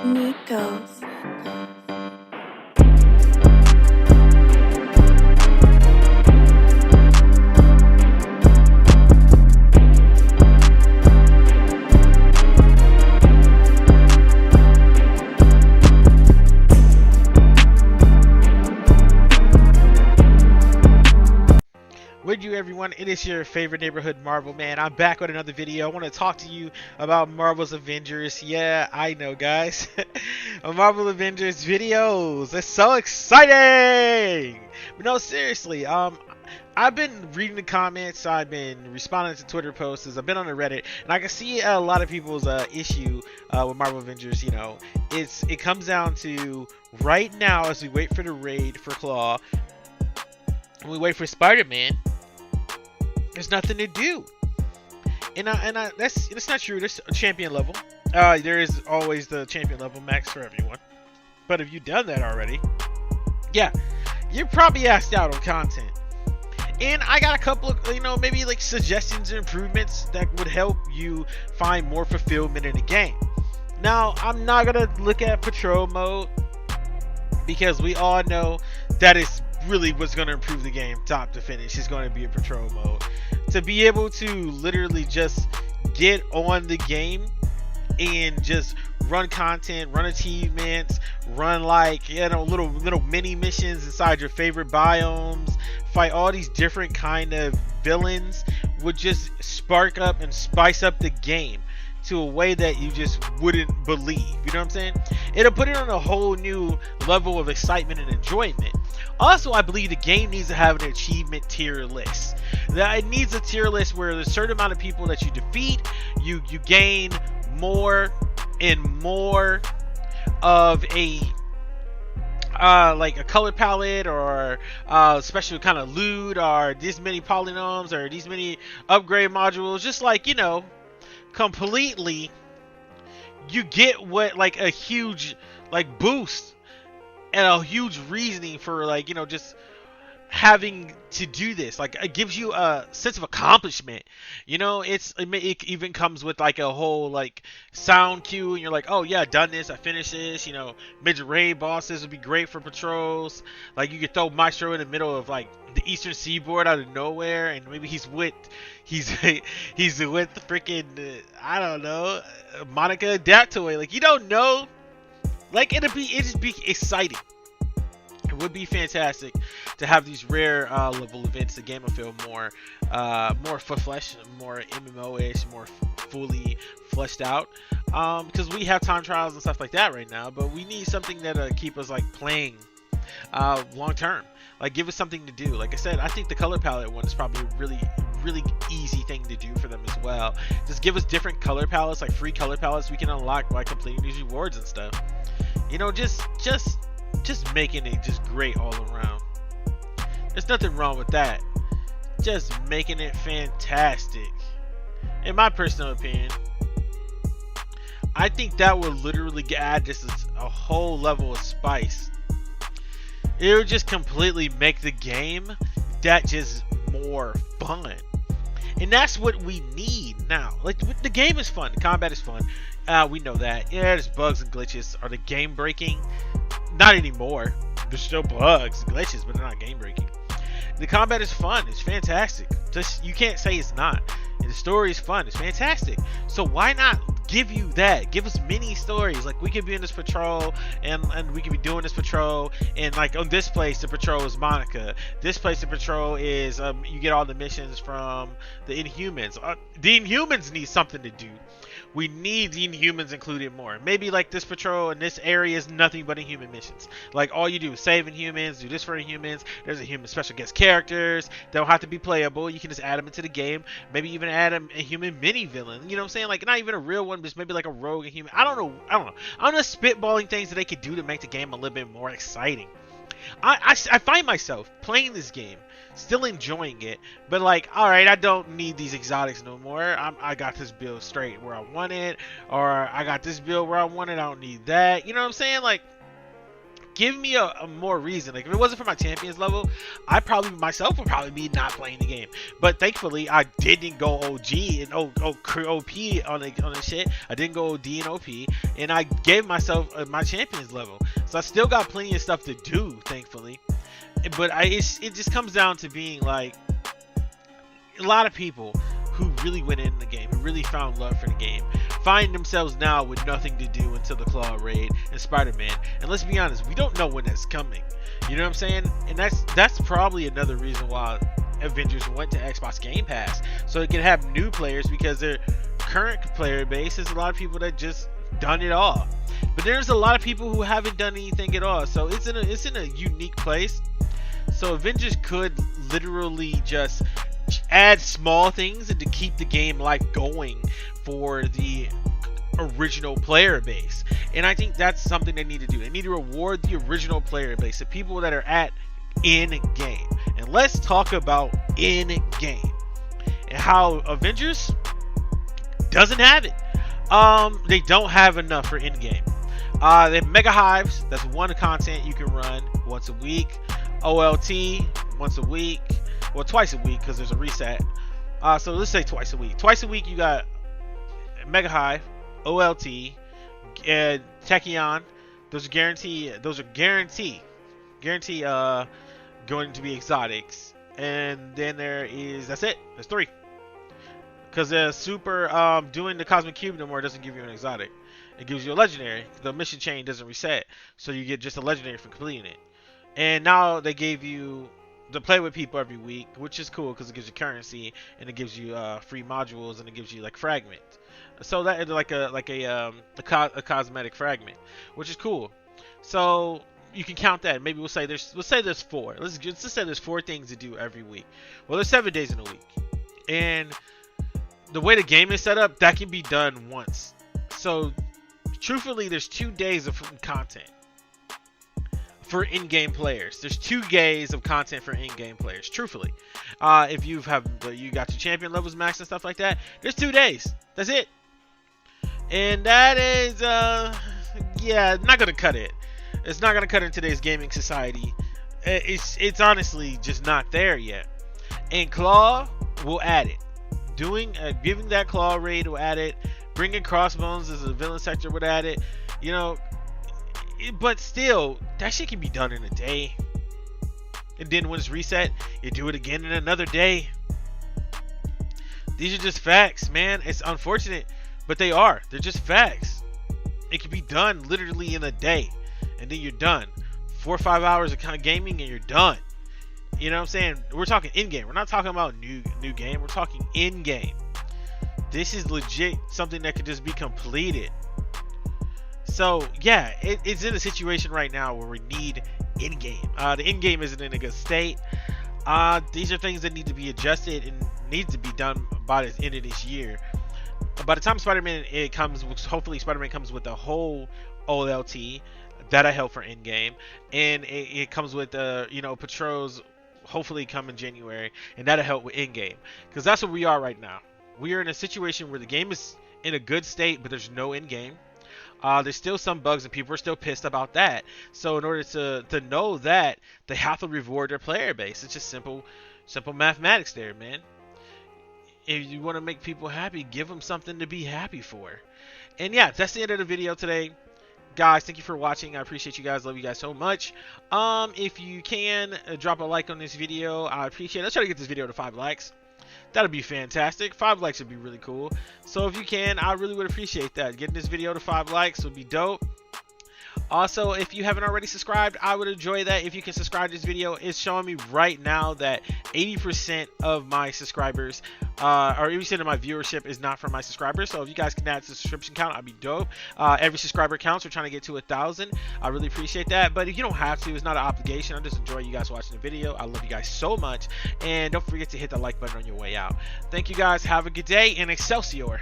Nico's. Would you everyone, it is your favorite neighborhood Marvel man. I'm back with another video. I want to talk to you about Marvel's Avengers. Yeah, I know guys. Marvel Avengers videos. It's so exciting! But no, seriously, I've been reading the comments, I've been responding to Twitter posts, I've been on the Reddit, and I can see a lot of people's issue with Marvel Avengers. You know, it comes down to right now as we wait for the raid for Claw, and we wait for Spider-Man. There's nothing to do, and that's not true. There's a champion level. There is always the champion level max for everyone. But if you've done that already, yeah, you're probably asked out on content. And I got a couple of, maybe like suggestions and improvements that would help you find more fulfillment in the game. Now, I'm not gonna look at patrol mode because we all know that is really what's going to improve the game top to finish is going to be a patrol mode. To be able to literally just get on the game and just run content, run achievements, run like little mini missions inside your favorite biomes, fight all these different kind of villains would just spark up and spice up the game to a way that you just wouldn't believe. You know what I'm saying? It'll put it on a whole new level of excitement and enjoyment. Also, I believe the game needs to have an achievement tier list. That it needs a tier list where there's a certain amount of people that you defeat, you gain more and more of a like a color palette or special kind of loot or these many polygons or these many upgrade modules. Just like, completely you get what like a huge like boost and a huge reasoning for like just having to do this. Like it gives you a sense of accomplishment. It even comes with like a whole like sound cue and you're like, oh yeah, done this, I finished this. Major raid bosses would be great for patrols. Like you could throw Maestro in the middle of like the eastern seaboard out of nowhere and maybe he's with freaking I don't know, Monica Adaptoid. Like you don't know. Like it'd just be exciting. It would be fantastic to have these rare level events. The game will feel more full-fledged, more MMO-ish, more fully fleshed out. Because we have time trials and stuff like that right now, but we need something that keep us like playing long term. Like give us something to do. Like I said, I think the color palette one is probably a really easy thing to do for them as well. Just give us different color palettes, like free color palettes we can unlock by completing these rewards and stuff. Just making it just great all around. There's nothing wrong with that. Just making it fantastic. In my personal opinion, I think that would literally add just a whole level of spice. It would just completely make the game that just more fun. And that's what we need now. Like the game is fun, the combat is fun. We know that. Yeah, there's bugs and glitches. Are they game breaking? Not anymore. There's still bugs and glitches, but they're not game breaking. The combat is fun. It's fantastic. Just you can't say it's not. And the story is fun. It's fantastic. So why not give you that? Give us mini stories. Like we could be in this patrol and we could be doing this patrol and like on this place the patrol is Monica. This place the patrol is you get all the missions from the Inhumans. The Inhumans need something to do. We need the Inhumans included more. Maybe like this patrol in this area is nothing but Inhuman missions. Like all you do is save Inhumans, do this for Inhumans. There's a human special guest characters. They don't have to be playable. You can just add them into the game. Maybe even add a human mini villain. You know what I'm saying? Like not even a real one, but maybe like a rogue Inhuman. I don't know. I'm just spitballing things that they could do to make the game a little bit more exciting. I find myself playing this game, still enjoying it, but like, all right, I don't need these exotics no more. I got this build straight where I want it, or I got this build where I want it. I don't need that. You know what I'm saying? Like, give me a more reason. Like if it wasn't for my champions level, I probably myself would probably be not playing the game. But thankfully, I didn't go OG and OP on the shit. I didn't go OD and OP, and I gave myself my champions level. So I still got plenty of stuff to do, thankfully. But it just comes down to being like a lot of people who really went in the game, who really found love for the game, find themselves now with nothing to do until the Claw raid and Spider-Man. And let's be honest, we don't know when that's coming. You know what I'm saying? And that's probably another reason why Avengers went to Xbox Game Pass, so it can have new players, because their current player base is a lot of people that just done it all. But there's a lot of people who haven't done anything at all, so it's in a unique place. So Avengers could literally just add small things and to keep the game life going for the original player base. And I think that's something they need to do. They need to reward the original player base, the people that are at in game. And let's talk about in game and how Avengers doesn't have it. They don't have enough for in game. They have mega hives. That's one content you can run once a week. OLT once a week. Well, twice a week because there's a reset. So let's say twice a week. Twice a week you got Mega Hive, OLT, and Tachyon. Those are guarantee going to be exotics. And then that's it. There's 3. Because the super doing the Cosmic Cube no more doesn't give you an exotic. It gives you a legendary. The mission chain doesn't reset, so you get just a legendary for completing it. And now they gave you to play with people every week, which is cool because it gives you currency and it gives you free modules and it gives you like fragment. So that is like a cosmetic fragment, which is cool. So you can count that. Maybe let's say there's 4. Let's just say there's 4 things to do every week. Well, there's 7 days in a week, and the way the game is set up, that can be done once. So truthfully, there's 2 days of content for in-game players. There's 2 days of content for in-game players. Truthfully, if you got your champion levels max and stuff like that, there's 2 days. That's it. And that is yeah, not gonna cut it. It's not gonna cut it in today's gaming society. It's honestly just not there yet. And Claw will add it. Giving that Claw raid will add it. Bringing Crossbones as a villain sector would add it. You know. But still, that shit can be done in a day. And then when it's reset, you do it again in another day. These are just facts, man. It's unfortunate, but they're just facts. It can be done literally in a day, and then you're done. 4 or 5 hours of kind of gaming and you're done. You know what I'm saying? We're talking in-game. We're not talking about new game. We're talking in-game. This is legit something that could just be completed. So yeah, it's in a situation right now where we need in-game. The in-game isn't in a good state. These are things that need to be adjusted and needs to be done by the end of this year. By the time Spider-Man hopefully Spider-Man comes with the whole OLT that'll help for in-game, and it comes with patrols hopefully come in January, and that'll help with in-game, because that's what we are right now. We are in a situation where the game is in a good state, but there's no in-game. There's still some bugs and people are still pissed about that. So in order to know that, they have to reward their player base. It's just simple mathematics there, man. If you want to make people happy, give them something to be happy for. And yeah, that's the end of the video today. Guys, thank you for watching. I appreciate you guys. Love you guys so much. If you can, drop a like on this video. I appreciate it. Let's try to get this video to 5 likes. That'd be fantastic. 5 likes would be really cool. So if you can, I really would appreciate that. Getting this video to 5 likes would be dope. Also, if you haven't already subscribed, I would enjoy that if you can subscribe to this video. It's showing me right now that 80% of my subscribers, or 80% of my viewership is not from my subscribers. So if you guys can add to the subscription count, I'd be dope. Every subscriber counts. We're trying to get to 1,000. I really appreciate that. But if you don't have to, it's not an obligation. I just enjoy you guys watching the video. I love you guys so much. And don't forget to hit the like button on your way out. Thank you guys. Have a good day, and Excelsior.